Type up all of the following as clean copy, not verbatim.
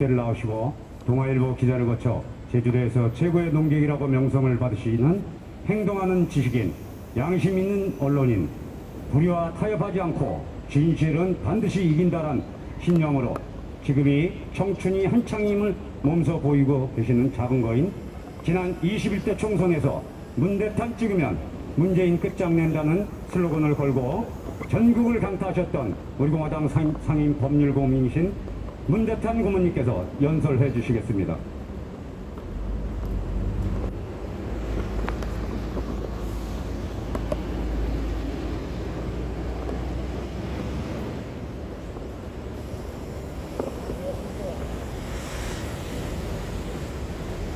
를 나오시고 동아일보 기자를 거쳐 제주도에서 최고의 농객이라고 명성을 받으시는 행동하는 지식인, 양심 있는 언론인, 불의와 타협하지 않고 진실은 반드시 이긴다란 신념으로 지금이 청춘이 한창임을 몸소 보이고 계시는 작은 거인, 지난 21대 총선에서 문대탄 찍으면 문재인 끝장낸다는 슬로건을 걸고 전국을 강타하셨던 우리 공화당 상임 법률고민이신 문대탄 고문님께서 연설해 주시겠습니다.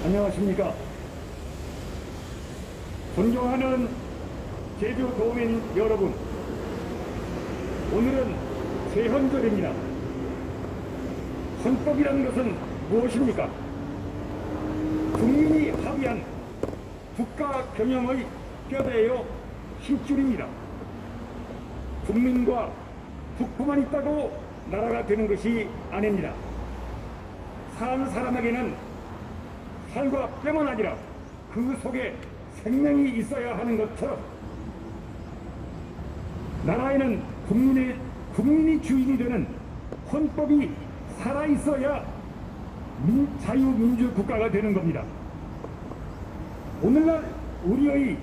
안녕하십니까. 존경하는 제주도민 여러분, 오늘은 세헌절입니다. 헌법이라는 것은 무엇입니까? 국민이 합의한 국가 경영의 뼈대요 힘줄입니다. 국민과 국부만 있다고 나라가 되는 것이 아닙니다. 사는 사람에게는 살과 뼈만 아니라 그 속에 생명이 있어야 하는 것처럼 나라에는 국민이 주인이 되는 헌법이 살아있어야 자유민주 국가가 되는 겁니다. 오늘날 우리의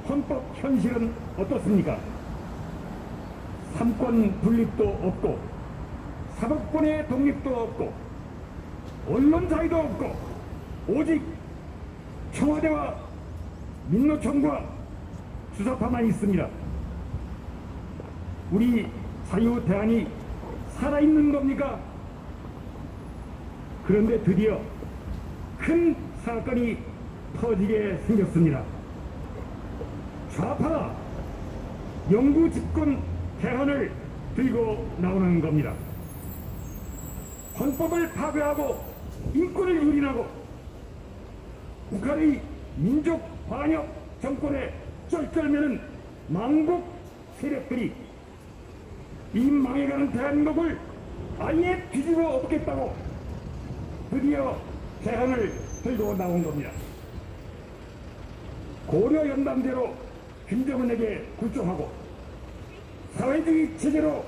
헌법 현실은 어떻습니까? 삼권 분립도 없고, 사법권의 독립도 없고, 언론 자유도 없고, 오직 청와대와 민노총과 주사파만 있습니다. 우리 자유대안이 살아있는 겁니까? 그런데 드디어 큰 사건이 터지게 생겼습니다. 좌파가 영구 집권 개헌을 들고 나오는 겁니다. 헌법을 파괴하고 인권을 유린하고 북한의 민족 반역 정권에 쩔쩔매는 망국 세력들이 이 망해가는 대한민국을 아예 뒤집어 엎겠다고 드디어 개헌을 들고 나온 겁니다. 고려 연단대로 김정은에게 굴종하고 사회주의 체제로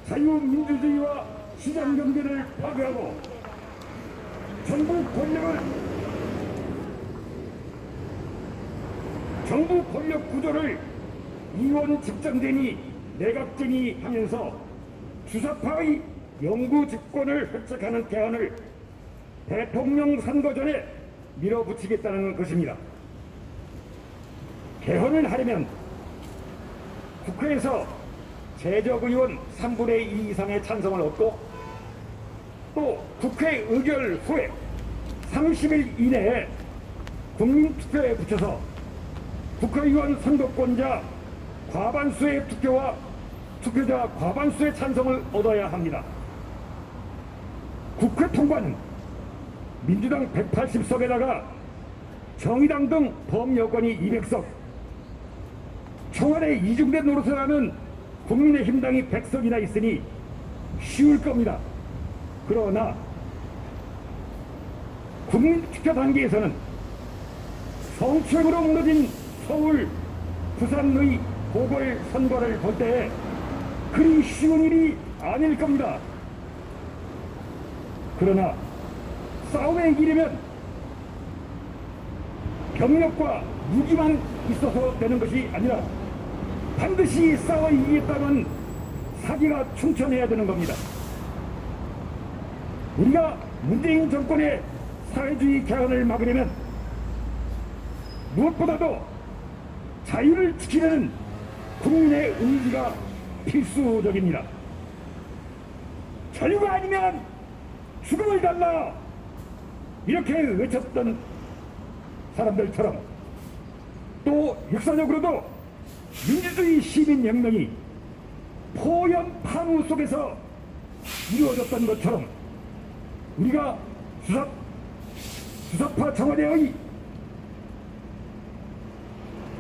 자유민주주의와 시장경제를 파괴하고 정부 권력 구조를 이원 집정되니 내각제니 하면서 주사파의 영구 집권을 획책하는 개헌을 대통령 선거 전에 밀어붙이겠다는 것입니다. 개헌을 하려면 국회에서 재적의원 3분의 2 이상의 찬성을 얻고 또 국회 의결 후에 30일 이내에 국민투표에 붙여서 국회의원 선거권자 과반수의 투표와 투표자 과반수의 찬성을 얻어야 합니다. 국회 통과는 민주당 180석에다가 정의당 등 범여권이 200석, 청와대 이중된 노릇을 하는 국민의힘당이 100석이나 있으니 쉬울 겁니다. 그러나 국민투표 단계에서는 성추행으로 무너진 서울, 부산의 보궐선거를 볼 때 그리 쉬운 일이 아닐 겁니다. 그러나 싸움에 이기려면 병력과 무기만 있어서 되는 것이 아니라 반드시 싸워 이기겠다는 사기가 충천해야 되는 겁니다. 우리가 문재인 정권의 사회주의 개헌을 막으려면 무엇보다도 자유를 지키려는 국민의 의지가 필수적입니다. 자유가 아니면 죽음을 달라! 이렇게 외쳤던 사람들처럼 또 역사적으로도 민주주의 시민혁명이 포연 판우 속에서 이루어졌던 것처럼 우리가 주사파 청와대의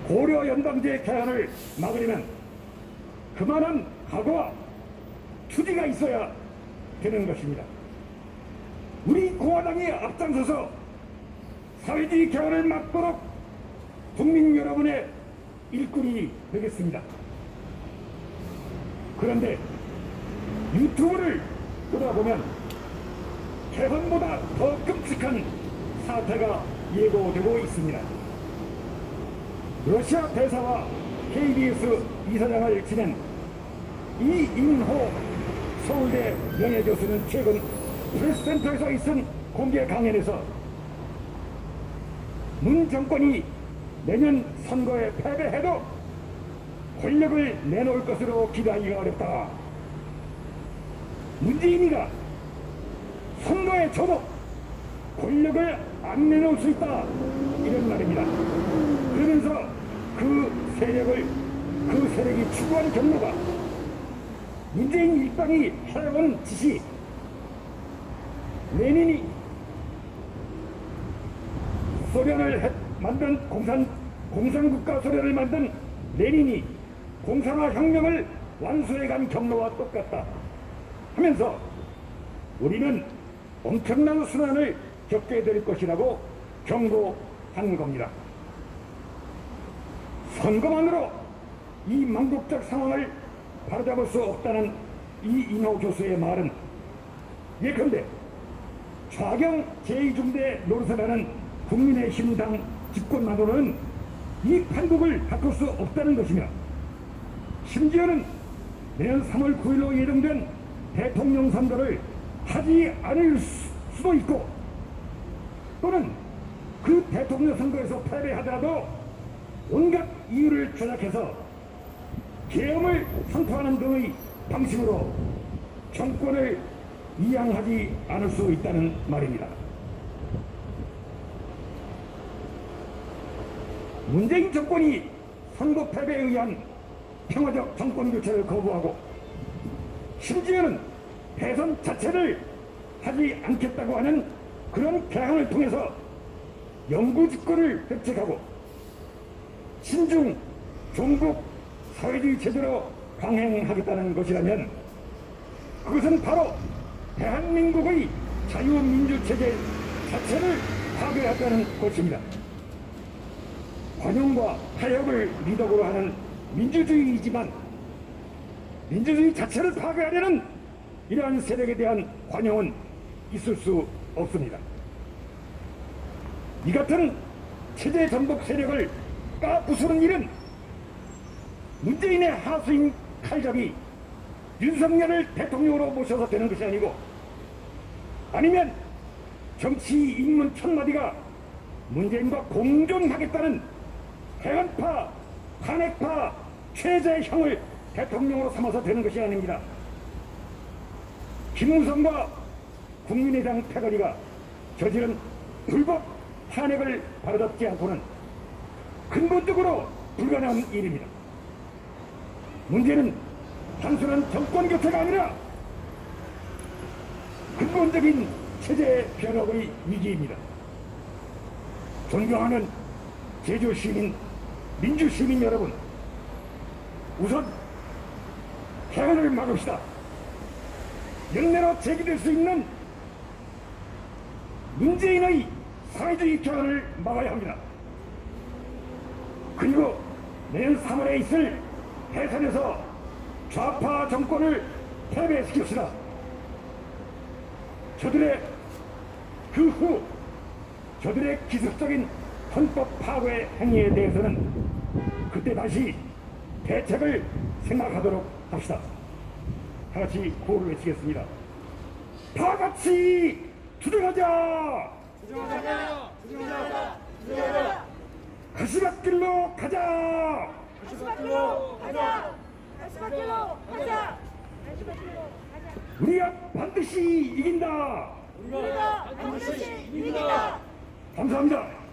고려 연방제 개헌을 막으려면 그만한 각오와 투지가 있어야 되는 것입니다. 우리 공화당이 앞장서서 사회주의 개헌을 막도록 국민 여러분의 일꾼이 되겠습니다. 그런데 유튜브를 보다 보면 개헌보다 더 끔찍한 사태가 예고되고 있습니다. 러시아 대사와 KBS 이사장을 지낸 이인호 서울대 명예교수는 최근 프레스센터에서 있은 공개 강연에서 문 정권이 내년 선거에 패배해도 권력을 내놓을 것으로 기대하기가 어렵다. 문재인이가 선거에 져도 권력을 안 내놓을 수 있다. 이런 말입니다. 그러면서 그 세력이 추구한 경로가 문재인 일당이 해온 짓이 레닌이 소련을 만든 공산국가 소련을 만든 레닌이 공산화 혁명을 완수해간 경로와 똑같다 하면서 우리는 엄청난 순환을 겪게 될 것이라고 경고한 겁니다. 선거만으로 이 망국적 상황을 바로잡을 수 없다는 이인호 교수의 말은 예컨대 좌경 제2중대 노릇을 하는 국민의힘당 집권만으로는 이 판국을 바꿀 수 없다는 것이며 심지어는 내년 3월 9일로 예정된 대통령 선거를 하지 않을 수도 있고 또는 그 대통령 선거에서 패배하더라도 온갖 이유를 조작해서 계엄을 선포하는 등의 방식으로 정권을 이양하지 않을 수 있다는 말입니다. 문재인 정권이 선거 패배에 의한 평화적 정권 교체를 거부하고 심지어는 대선 자체를 하지 않겠다고 하는 그런 개헌을 통해서 영구집권을 획책하고 신중 종국 사회주의 체제로 강행하겠다는 것이라면 그것은 바로 대한민국의 자유민주체제 자체를 파괴했다는 것입니다. 관용과 타협을 미덕으로 하는 민주주의이지만 민주주의 자체를 파괴하려는 이러한 세력에 대한 관용은 있을 수 없습니다. 이 같은 체제 전복 세력을 까부수는 일은 문재인의 하수인 칼잡이 윤석열을 대통령으로 모셔서 되는 것이 아니고 아니면 정치 인문 천마디가 문재인과 공존하겠다는 해안파, 탄핵파, 최재형을 대통령으로 삼아서 되는 것이 아닙니다. 김무성과 국민의당 패거리가 저지른 불법 탄핵을 바로잡지 않고는 근본적으로 불가능한 일입니다. 문제는 단순한 정권 교체가 아니라 근본적인 체제 변혁의 위기입니다. 존경하는 제주 시민, 민주 시민 여러분, 우선 개헌을 막읍시다. 연내로 제기될 수 있는 문재인의 사회주의 개헌을 막아야 합니다. 그리고 내년 3월에 있을 대선에서 좌파 정권을 패배시킵시다. 저들의 그 후 저들의 기습적인 헌법 파괴 행위에 대해서는 그때 다시 대책을 생각하도록 합시다. 다 같이 구호를 외치겠습니다. 다 같이 투쟁하자! 투쟁하자! 투쟁하자! 투쟁하자! 가시밭길로 가자! 가시밭길로 가자! 가시밭길로 가자! 가시밭길로 가자! 우리가 반드시 이긴다! 우리가 반드시 이긴다! 감사합니다.